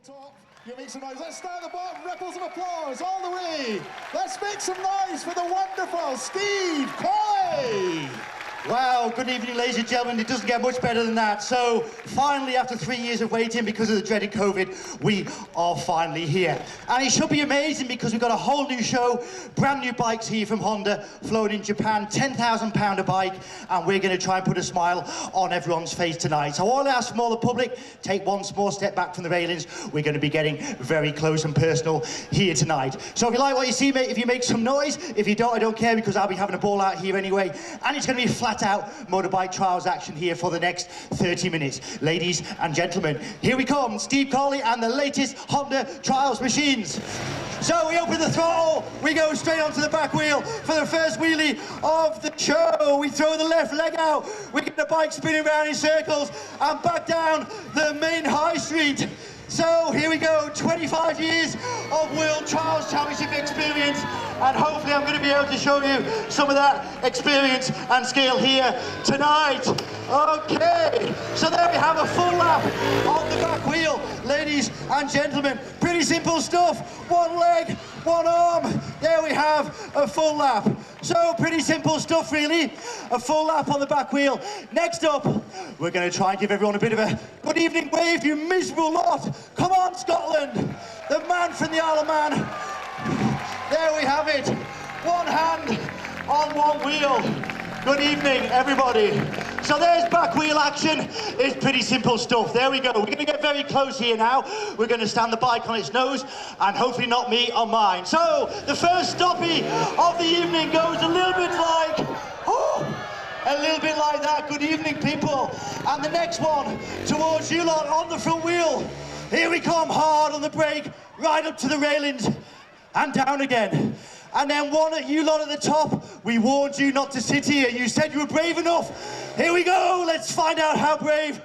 top, you make some noise. Let's start at the bottom, ripples of applause all the way. Let's make some noise for the wonderful Steve Colley. Wow, good evening, ladies and gentlemen. It doesn't get much better than that. So, finally, after 3 years of waiting because of the dreaded COVID, we are finally here. And it should be amazing because we've got a whole new show, brand new bikes here from Honda, flown in Japan, £10,000 a bike, and we're going to try and put a smile on everyone's face tonight. So, all I ask from all the public, take one small step back from the railings. We're going to be getting very close and personal here tonight. So, if you like what you see, mate, if you make some noise, if you don't, I don't care because I'll be having a ball out here anyway. And it's going to be flat out motorbike trials action here for the next 30 minutes. Ladies and gentlemen, here we come, Steve Colley and the latest Honda trials machines. So we open the throttle, we go straight onto the back wheel for the first wheelie of the show. We throw the left leg out, we get the bike spinning around in circles and back down the main high street. So here we go, 25 years of World Trials Championship experience, and hopefully I'm going to be able to show you some of that experience and skill here tonight. Okay, so there we have a full lap on the back wheel, ladies and gentlemen. Pretty simple stuff, one leg, one arm, there we have a full lap. So pretty simple stuff really, a full lap on the back wheel. Next up, we're going to try and give everyone a bit of a good evening wave, you miserable lot. Come on, Scotland, the man from the Isle of Man. There we have it, one hand on one wheel. Good evening, everybody. So there's back wheel action. It's pretty simple stuff. There we go. We're going to get very close here now. We're going to stand the bike on its nose and hopefully not me on mine. So the first stoppie of the evening goes a little bit like, a little bit like that. Good evening, people. And the next one towards you lot on the front wheel. Here we come, hard on the brake, right up to the railings and down again. And then one at you lot at the top. We warned you not to sit here. You said you were brave enough. Here we go. Let's find out how brave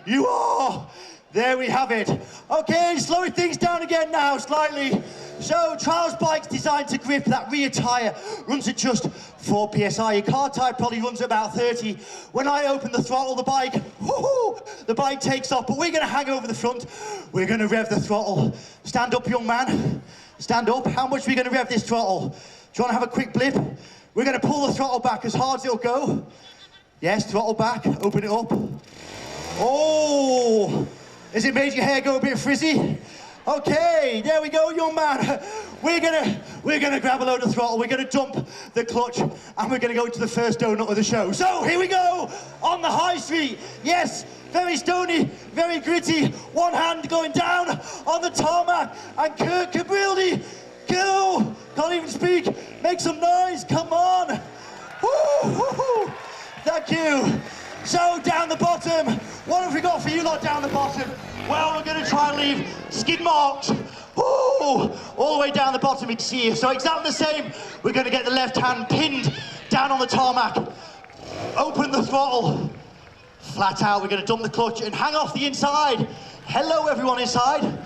you are. There we have it. Okay, slowing things down again now, slightly. So, trials bikes designed to grip. That rear tyre runs at just 4 PSI. Your car tyre probably runs at about 30. When I open the throttle, the bike takes off. But we're going to hang over the front. We're going to rev the throttle. Stand up, young man. Stand up. How much are we going to rev this throttle? Do you want to have a quick blip? We're going to pull the throttle back as hard as it'll go. Yes, throttle back. Open it up. Oh! Has it made your hair go a bit frizzy? Okay, there we go, young man. We're gonna grab a load of throttle. We're gonna dump the clutch, and we're gonna go to the first donut of the show. So here we go on the high street. Yes. Very stony, very gritty, one hand going down on the tarmac, and Kirkcudbright, go, can't even speak, make some noise, come on. Woo, woo, woo. Thank you. So down the bottom, what have we got for you lot down the bottom? Well, we're going to try and leave skid marks. Woo, all the way down the bottom, you can see. So exactly the same, we're going to get the left hand pinned down on the tarmac, open the throttle, flat out, we're going to dump the clutch and hang off the inside. Hello, everyone inside.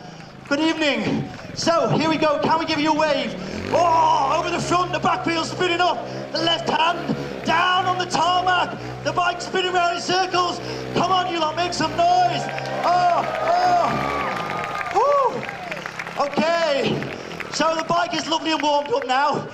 Good evening. So, here we go. Can we give you a wave? Oh, over the front, the back wheel spinning up. The left hand down on the tarmac. The bike spinning around in circles. Come on, you lot, make some noise. Woo. Okay. So, the bike is lovely and warmed up now.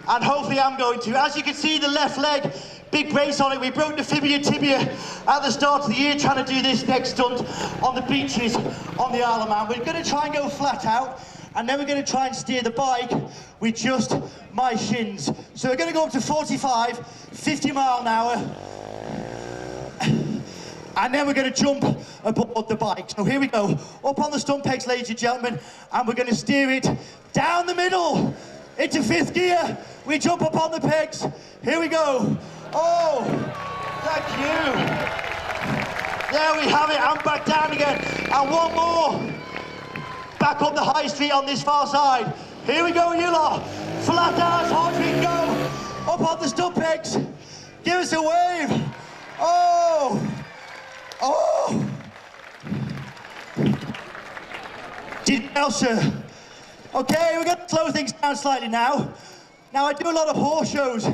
And hopefully I'm going to. As you can see, the left leg, big brace on it. We broke the fibula tibia at the start of the year trying to do this next stunt on the beaches on the Isle of Man. We're going to try and go flat out, and then we're going to try and steer the bike with just my shins. So we're going to go up to 45, 50 mile an hour, and then we're going to jump aboard the bike. So here we go, up on the stunt pegs, ladies and gentlemen, and we're going to steer it down the middle into fifth gear. We jump up on the pegs. Here we go. Oh, thank you. There we have it, and back down again. And one more. Back up the high street on this far side. Here we go, you lot. Flat out as hard as we can go. Up on the stump pegs. Give us a wave. Oh. Oh. Didn't know, sir. Okay, we're going to slow things down slightly now. Now, I do a lot of horse shows.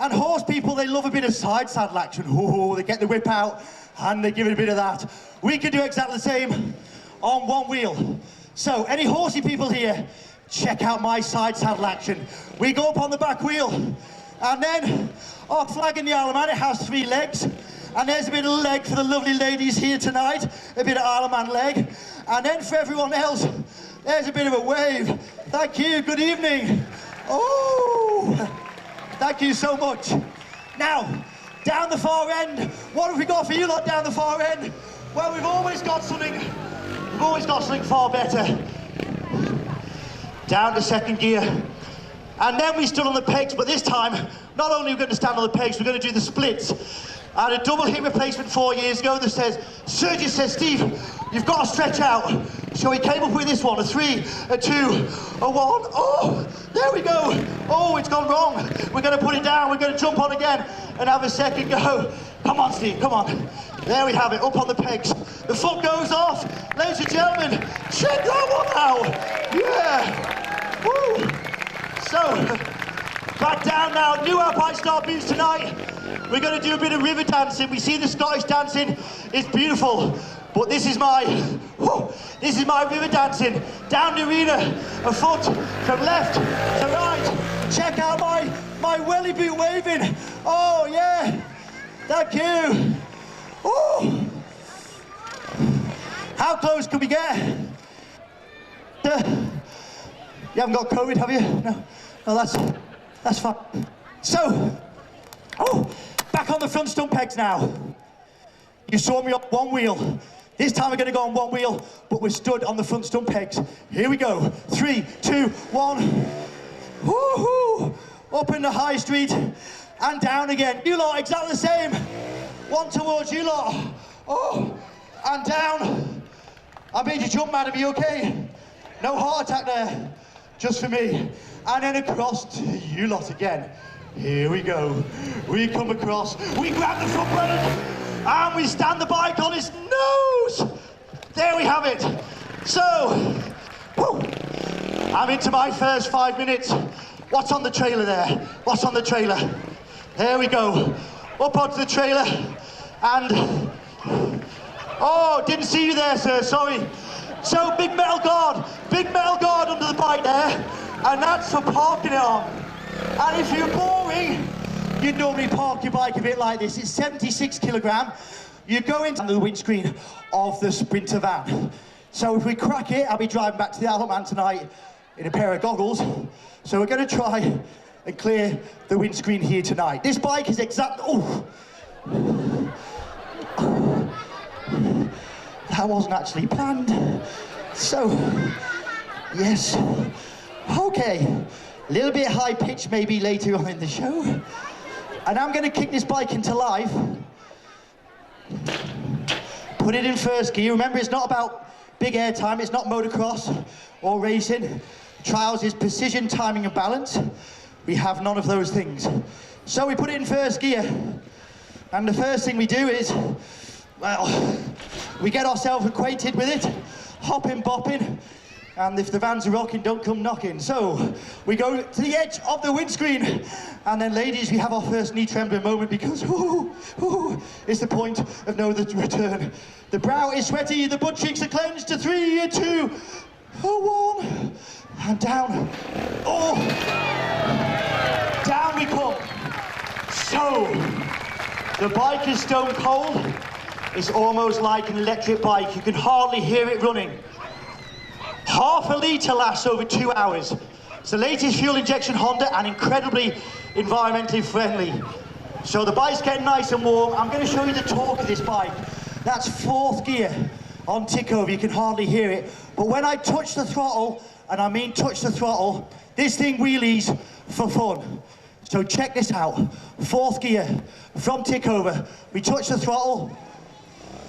And horse people, they love a bit of side saddle action. Oh, they get the whip out and they give it a bit of that. We can do exactly the same on one wheel. So, any horsey people here, check out my side saddle action. We go up on the back wheel, and then our flag in the Isle of Man, it has 3 legs. And there's a bit of leg for the lovely ladies here tonight, a bit of Isle of Man leg. And then for everyone else, there's a bit of a wave. Thank you, good evening. Oh, thank you so much. Now, down the far end, what have we got for you lot down the far end? Well, we've always got something far better. Down to second gear. And then we stood on the pegs, but this time, not only are we going to stand on the pegs, we're going to do the splits. I had a double hip replacement 4 years ago that says, surgeon says, Steve, you've got to stretch out. So he came up with this one, a 3, a 2, a 1. Oh, there we go. Oh, it's gone wrong. We're going to put it down. We're going to jump on again and have a second go. Come on, Steve, come on. There we have it, up on the pegs. The foot goes off. Ladies and gentlemen, check that one out. Yeah. Woo. So, back down now. New Alpine Star boots tonight. We're going to do a bit of river dancing. We see the Scottish dancing. It's beautiful. But this is my river dancing. Down the arena, a foot from left to right. Check out my welly boot waving. Oh, yeah. Thank you. Oh. How close can we get? You haven't got COVID, have you? No, that's fine. So, back on the front stump pegs now. You saw me on one wheel. This time we're going to go on one wheel, but we're stood on the front stump pegs. Here we go. 3, 2, 1. Woohoo! Up in the high street and down again. You lot, exactly the same. One towards you lot. Oh, and down. I made you jump, madam. Are you okay? No heart attack there. Just for me. And then across to you lot again. Here we go. We come across. We grab the front brake. And we stand the bike on its nose. There we have it. So, I'm into my first 5 minutes. What's on the trailer there? What's on the trailer? There we go. Up onto the trailer. And, oh, didn't see you there, sir, sorry. So, big metal guard under the bike there. And that's for parking it on. And if you're boring, you'd normally park your bike a bit like this. It's 76 kilogram. You go into the windscreen of the Sprinter van. So if we crack it, I'll be driving back to the Isle of Man tonight in a pair of goggles. So we're going to try and clear the windscreen here tonight. This bike is exact. Oh, that wasn't actually planned. So, yes. Okay. A little bit high pitch maybe later on in the show. And I'm going to kick this bike into life. Put it in first gear. Remember, it's not about big air time. It's not motocross or racing. Trials is precision, timing and balance. We have none of those things. So we put it in first gear. And the first thing we do is, well, we get ourselves acquainted with it. Hopping, bopping. And if the vans are rocking, don't come knocking. So we go to the edge of the windscreen. And then, ladies, we have our first knee trembling moment because, it's the point of no return. The brow is sweaty, the butt cheeks are clenched. 3, 2, 1. And down. Oh! Down we come. So, the bike is stone cold. It's almost like an electric bike. You can hardly hear it running. Half a litre lasts over 2 hours. It's the latest fuel injection Honda and incredibly environmentally friendly. So the bike's getting nice and warm. I'm going to show you the torque of this bike. That's 4th gear on tick over. You can hardly hear it. But when I touch the throttle, and I mean touch the throttle, this thing wheelies for fun. So check this out. 4th gear from tick over. We touch the throttle.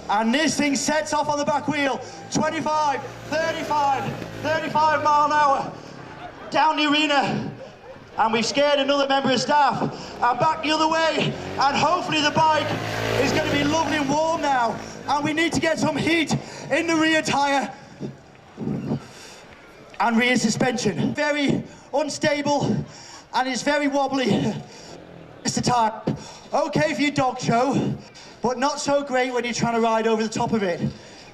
And this thing sets off on the back wheel. 25, 35 mile an hour. Down the arena. And we've scared another member of staff. And back the other way. And hopefully the bike is going to be lovely and warm now. And we need to get some heat in the rear tyre. And rear suspension. Very unstable. And it's very wobbly. It's the tyre. Okay for your dog show. But not so great when you're trying to ride over the top of it.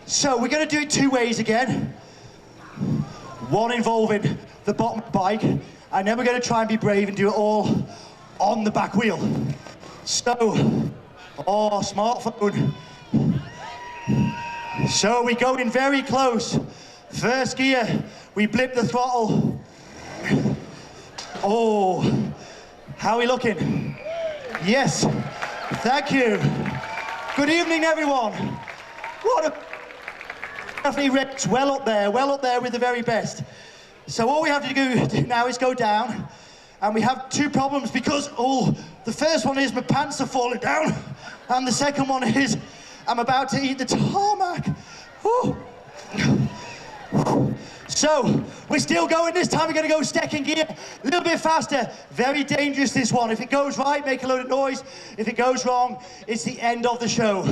So we're going to do it 2 ways again. one involving the bottom bike, and then we're going to try and be brave and do it all on the back wheel. So, oh, smartphone. So we go in very close. First gear, we blip the throttle. Oh, how are we looking? Yes, thank you. Good evening, everyone. What a definitely wrecked, well up there with the very best. So all we have to do now is go down, and we have two problems because, oh, the first one is my pants are falling down, and the second one is I'm about to eat the tarmac. Oh. So, we're still going. This time we're going to go second gear, a little bit faster. Very dangerous, this one. If it goes right, make a load of noise. If it goes wrong, it's the end of the show.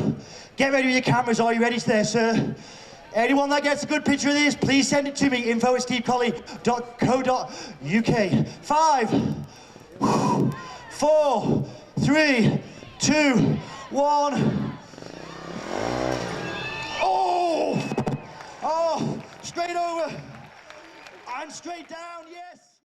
Get ready with your cameras. Are you ready there, sir? Anyone that gets a good picture of this, please send it to me, info@stevecolley.co.uk. 5, 4, 3, 2, 1. Oh! Oh! Straight over and straight down.